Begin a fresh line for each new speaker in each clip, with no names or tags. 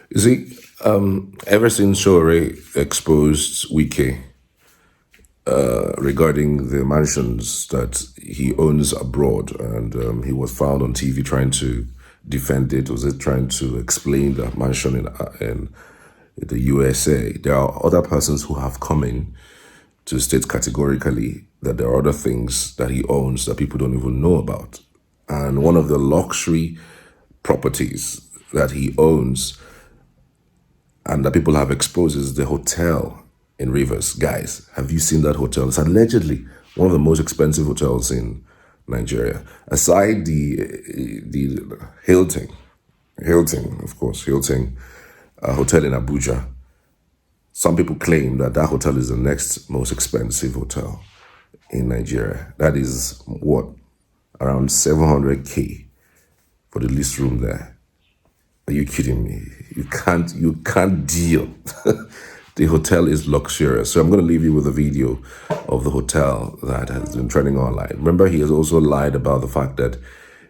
You see, ever since Sowore exposed Wike regarding the mansions that he owns abroad, and he was found on TV trying to defend it, was it trying to explain the mansion in the USA, there are other persons who have come in to state categorically that there are other things that he owns that people don't even know about. And one of the luxury properties that he owns and that people have exposed is the hotel in Rivers. Guys, have you seen that hotel? It's allegedly one of the most expensive hotels in Nigeria. Aside the Hilton, of course, Hilton hotel in Abuja, some people claim that that hotel is the next most expensive hotel in Nigeria. That is what? Around 700K for the least room there. Are you kidding me? You can't deal. The hotel is luxurious. So I'm going to leave you with a video of the hotel that has been trending online. Remember, he has also lied about the fact that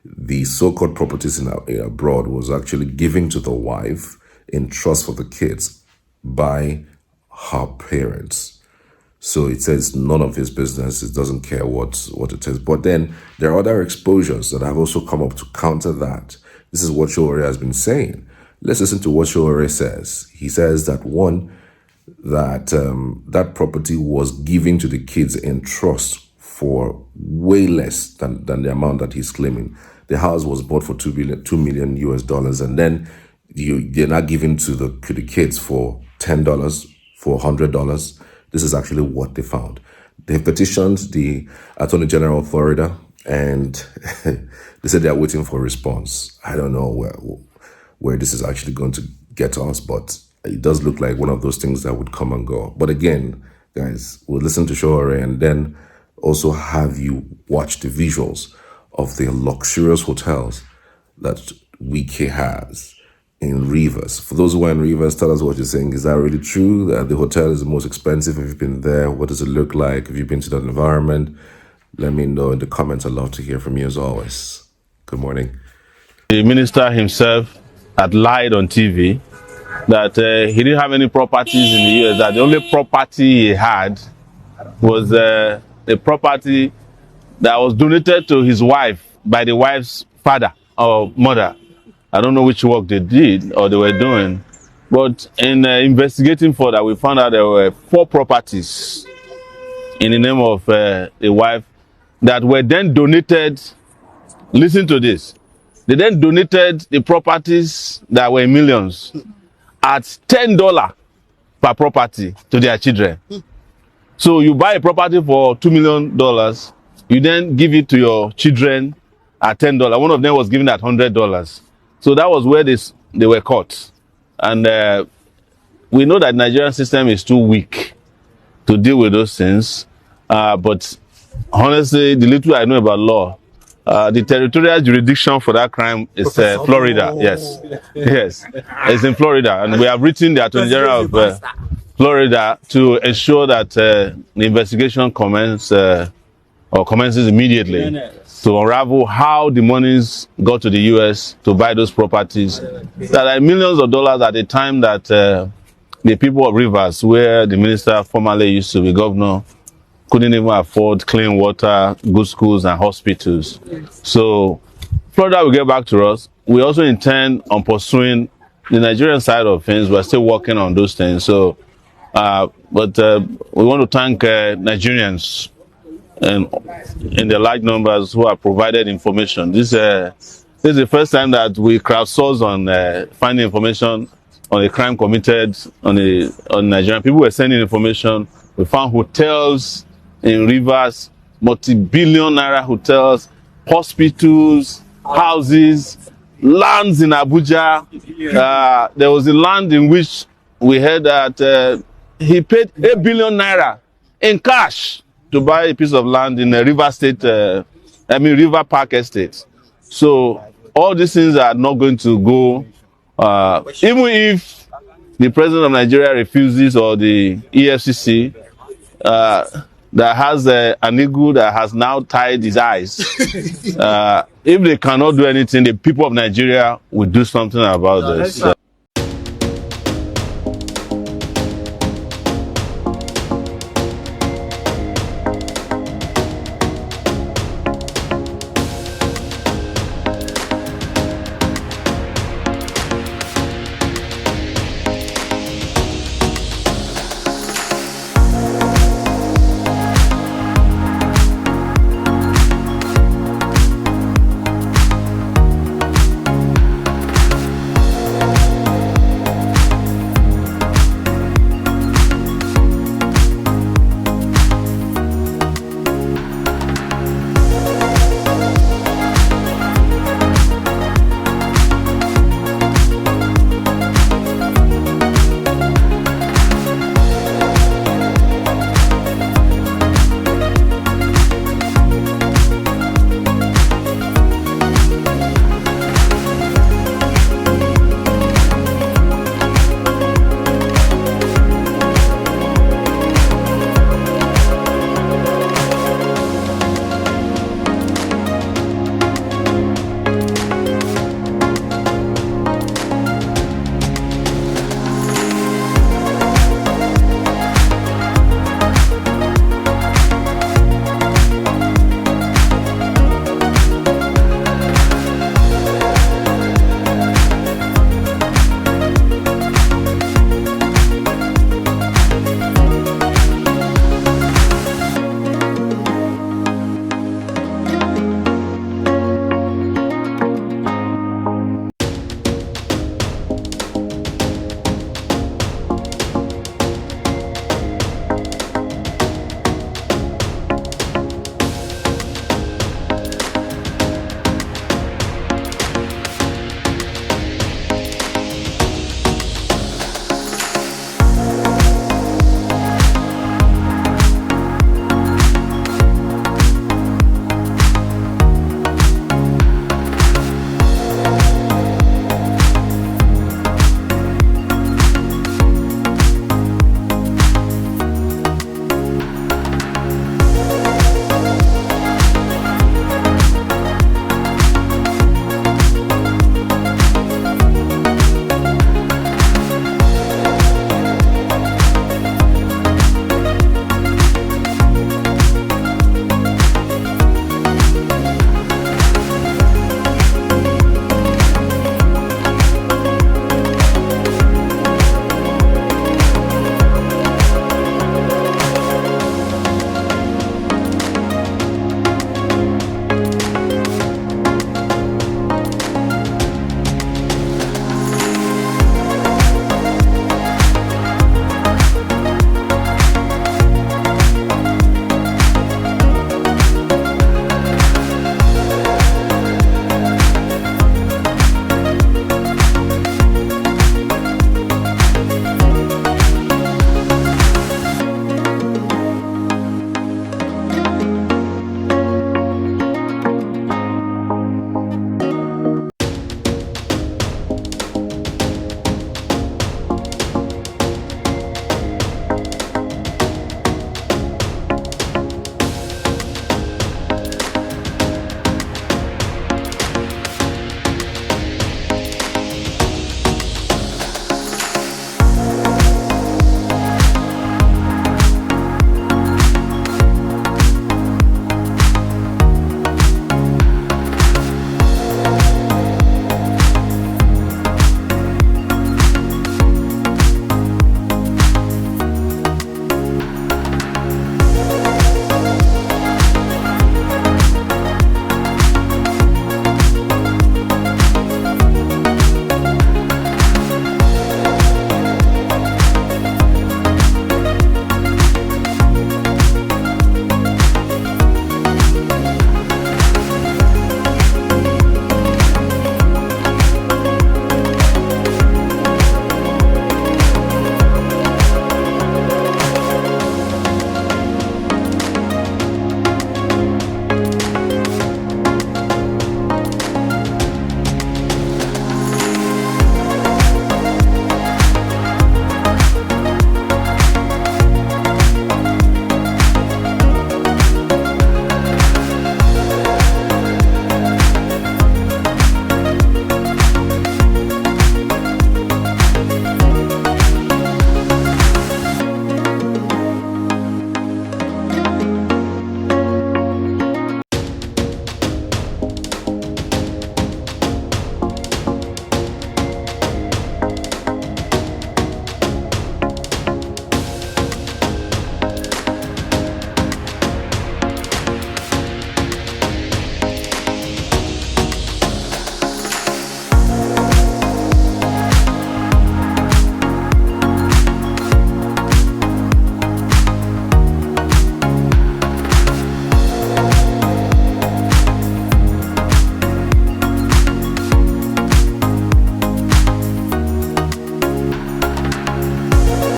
the so-called properties in abroad was actually given to the wife in trust for the kids by her parents. So it says none of his business. It doesn't care what it is. But then there are other exposures that have also come up to counter that. This is what Sowore has been saying. Let's listen to what Sowore says. He says that one, that that property was given to the kids in trust for way less than the amount that he's claiming. The house was bought for $2 million US, and then they're not given to the kids for $10, for $100. This is actually what they found. They petitioned the Attorney General of Florida, and they said they are waiting for a response. I don't know where this is actually going to get us, but it does look like one of those things that would come and go. But again, guys, we'll listen to Sowore and then also have you watch the visuals of the luxurious hotels that Wike has in Rivers. For those who are in Rivers, tell us what you're saying. Is that really true that the hotel is the most expensive? Have you been there? What does it look like? Have you been to that environment? Let me know in the comments. I'd love to hear from you as always. Good morning.
The minister himself had lied on TV that he didn't have any properties in the US, that the only property he had was a property that was donated to his wife by the wife's father or mother. I don't know which work they did or they were doing, but in investigating further, we found out there were 4 properties in the name of the wife that were then donated. Listen to this. They then donated the properties that were millions at $10 per property to their children. So you buy a property for $2 million, you then give it to your children at $10. One of them was given at $100. So that was where they were caught. And we know that the Nigerian system is too weak to deal with those things. But honestly, the little I know about law, the territorial jurisdiction for that crime is Florida. Yes. Yes. It's in Florida. And we have written the Attorney General of Florida to ensure that the investigation commences immediately to unravel how the monies got to the US to buy those properties that are millions of dollars at the time that the people of Rivers, where the minister formerly used to be governor, couldn't even afford clean water, good schools, and hospitals. So Florida will get back to us. We also intend on pursuing the Nigerian side of things. We're still working on those things. So, but we want to thank Nigerians and in the large numbers who have provided information. This is the first time that we crowdsource on finding information on a crime committed on Nigerian. People were sending information. We found hotels in Rivers, multi-billion naira hotels, hospitals, houses, lands in Abuja. There was a land in which we heard that he paid 8 billion naira in cash to buy a piece of land in a River Park Estate. So all these things are not going to go, even if the president of Nigeria refuses, or the EFCC, that has Enugu that has now tied his eyes. If they cannot do anything, the people of Nigeria will do something about this.